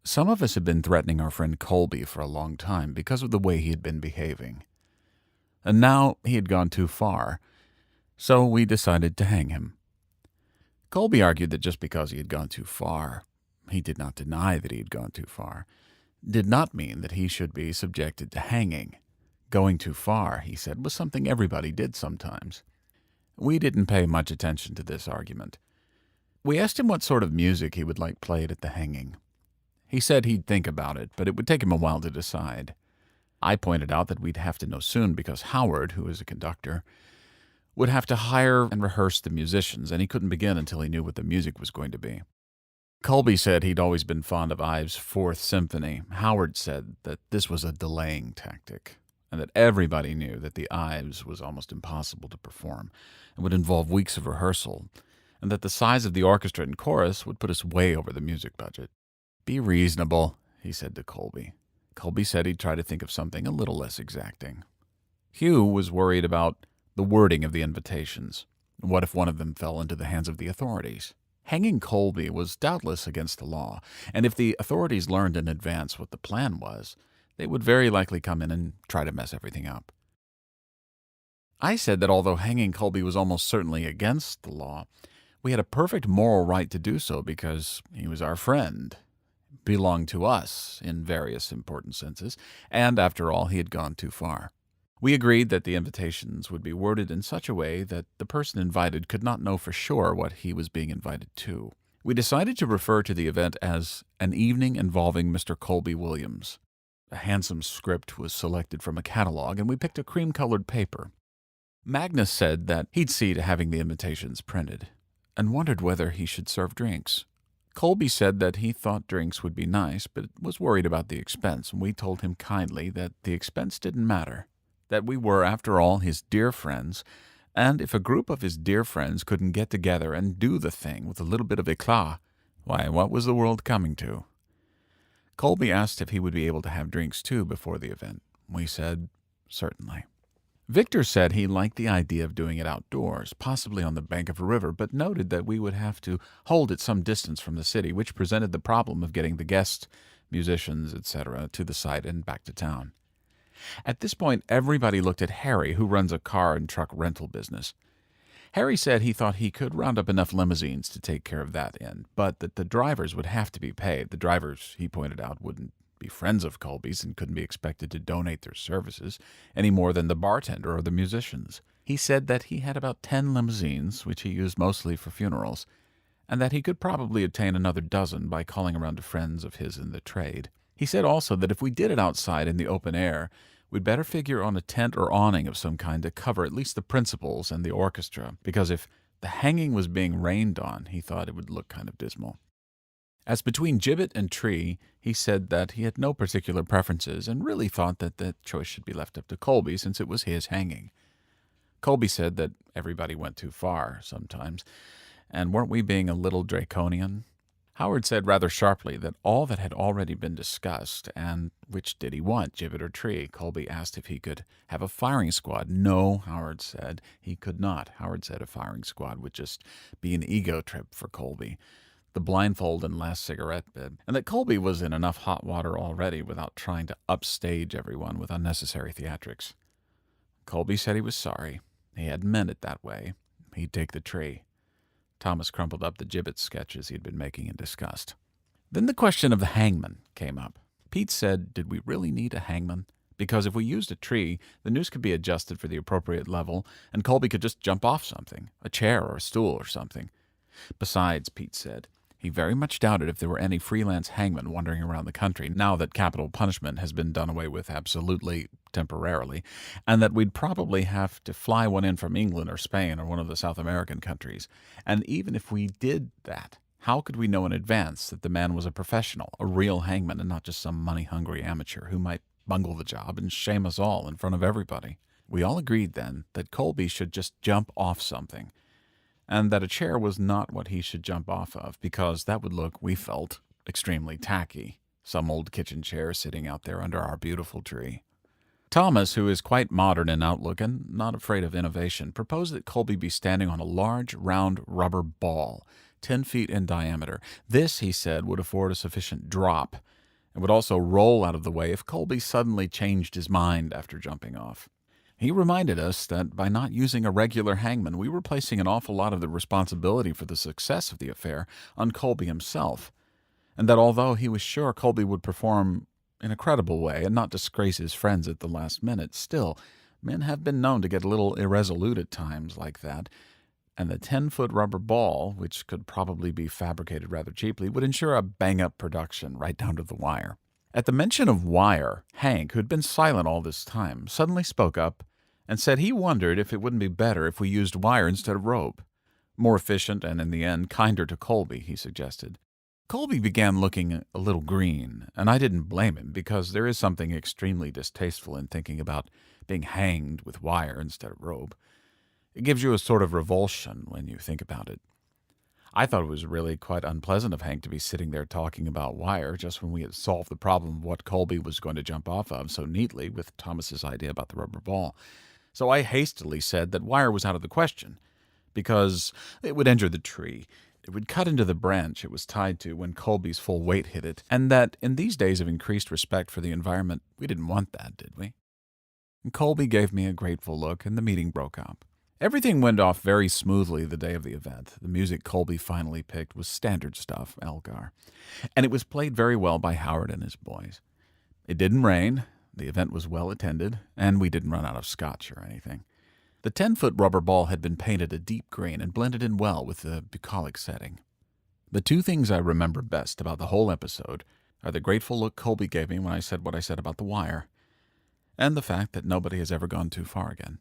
Some of us had been threatening our friend Colby for a long time because of the way he had been behaving. And now he had gone too far, so we decided to hang him. Colby argued that just because he had gone too far, he did not deny that he had gone too far, did not mean that he should be subjected to hanging. Going too far, he said, was something everybody did sometimes. We didn't pay much attention to this argument. We asked him what sort of music he would like played at the hanging. He said he'd think about it, but it would take him a while to decide. I pointed out that we'd have to know soon because Howard, who is a conductor, would have to hire and rehearse the musicians, and he couldn't begin until he knew what the music was going to be. Colby said he'd always been fond of Ives' Fourth Symphony. Howard said that this was a delaying tactic, and that everybody knew that the Ives was almost impossible to perform and would involve weeks of rehearsal, and that the size of the orchestra and chorus would put us way over the music budget. "Be reasonable," he said to Colby. Colby said he'd try to think of something a little less exacting. Hugh was worried about the wording of the invitations. What if one of them fell into the hands of the authorities? Hanging Colby was doubtless against the law, and if the authorities learned in advance what the plan was, they would very likely come in and try to mess everything up. I said that although hanging Colby was almost certainly against the law, we had a perfect moral right to do so because he was our friend, belonged to us in various important senses, and after all, he had gone too far. We agreed that the invitations would be worded in such a way that the person invited could not know for sure what he was being invited to. We decided to refer to the event as an evening involving Mr. Colby Williams. A handsome script was selected from a catalog, and we picked a cream-colored paper. Magnus said that he'd see to having the invitations printed, and wondered whether he should serve drinks. Colby said that he thought drinks would be nice, but was worried about the expense, and we told him kindly that the expense didn't matter, that we were, after all, his dear friends, and if a group of his dear friends couldn't get together and do the thing with a little bit of éclat, why, what was the world coming to? Colby asked if he would be able to have drinks too before the event. We said, certainly. Victor said he liked the idea of doing it outdoors, possibly on the bank of a river, but noted that we would have to hold it some distance from the city, which presented the problem of getting the guests, musicians, etc., to the site and back to town. At this point, everybody looked at Harry, who runs a car and truck rental business. Harry said he thought he could round up enough limousines to take care of that end, but that the drivers would have to be paid. The drivers, he pointed out, wouldn't be friends of Colby's and couldn't be expected to donate their services any more than the bartender or the musicians. He said that he had about 10 limousines, which he used mostly for funerals, and that he could probably obtain another dozen by calling around to friends of his in the trade. He said also that if we did it outside in the open air, we'd better figure on a tent or awning of some kind to cover at least the principals and the orchestra, because if the hanging was being rained on, he thought it would look kind of dismal. As between gibbet and tree, he said that he had no particular preferences and really thought that the choice should be left up to Colby since it was his hanging. Colby said that everybody went too far sometimes, and weren't we being a little draconian? Howard said rather sharply that all that had already been discussed, and which did he want, gibbet or tree? Colby asked if he could have a firing squad. No, Howard said, he could not. Howard said a firing squad would just be an ego trip for Colby, the blindfold and last cigarette bid, and that Colby was in enough hot water already without trying to upstage everyone with unnecessary theatrics. Colby said he was sorry. He hadn't meant it that way. He'd take the tree. Thomas crumpled up the gibbet sketches he had been making in disgust. Then the question of the hangman came up. Pete said, did we really need a hangman? Because if we used a tree, the noose could be adjusted for the appropriate level, and Colby could just jump off something, a chair or a stool or something. Besides, Pete said, he very much doubted if there were any freelance hangmen wandering around the country now that capital punishment has been done away with absolutely temporarily, and that we'd probably have to fly one in from England or Spain or one of the South American countries. And even if we did that, how could we know in advance that the man was a professional, a real hangman, and not just some money-hungry amateur who might bungle the job and shame us all in front of everybody? We all agreed then that Colby should just jump off something, and that a chair was not what he should jump off of, because that would look, we felt, extremely tacky. Some old kitchen chair sitting out there under our beautiful tree. Thomas, who is quite modern in outlook and not afraid of innovation, proposed that Colby be standing on a large, round rubber ball 10 feet in diameter. This, he said, would afford a sufficient drop and would also roll out of the way if Colby suddenly changed his mind after jumping off. He reminded us that by not using a regular hangman, we were placing an awful lot of the responsibility for the success of the affair on Colby himself, and that although he was sure Colby would perform in a credible way and not disgrace his friends at the last minute, still, men have been known to get a little irresolute at times like that, and the 10-foot rubber ball, which could probably be fabricated rather cheaply, would ensure a bang-up production right down to the wire. At the mention of wire, Hank, who had been silent all this time, suddenly spoke up and said he wondered if it wouldn't be better if we used wire instead of rope. More efficient and, in the end, kinder to Colby, he suggested. Colby began looking a little green, and I didn't blame him, because there is something extremely distasteful in thinking about being hanged with wire instead of rope. It gives you a sort of revulsion when you think about it. I thought it was really quite unpleasant of Hank to be sitting there talking about wire just when we had solved the problem of what Colby was going to jump off of so neatly with Thomas's idea about the rubber ball. So I hastily said that wire was out of the question, because it would injure the tree. It would cut into the branch it was tied to when Colby's full weight hit it, and that in these days of increased respect for the environment, we didn't want that, did we? And Colby gave me a grateful look, and the meeting broke up. Everything went off very smoothly the day of the event. The music Colby finally picked was standard stuff, Elgar, and it was played very well by Howard and his boys. It didn't rain, the event was well attended, and we didn't run out of scotch or anything. The 10-foot rubber ball had been painted a deep green and blended in well with the bucolic setting. The two things I remember best about the whole episode are the grateful look Colby gave me when I said what I said about the wire, and the fact that nobody has ever gone too far again.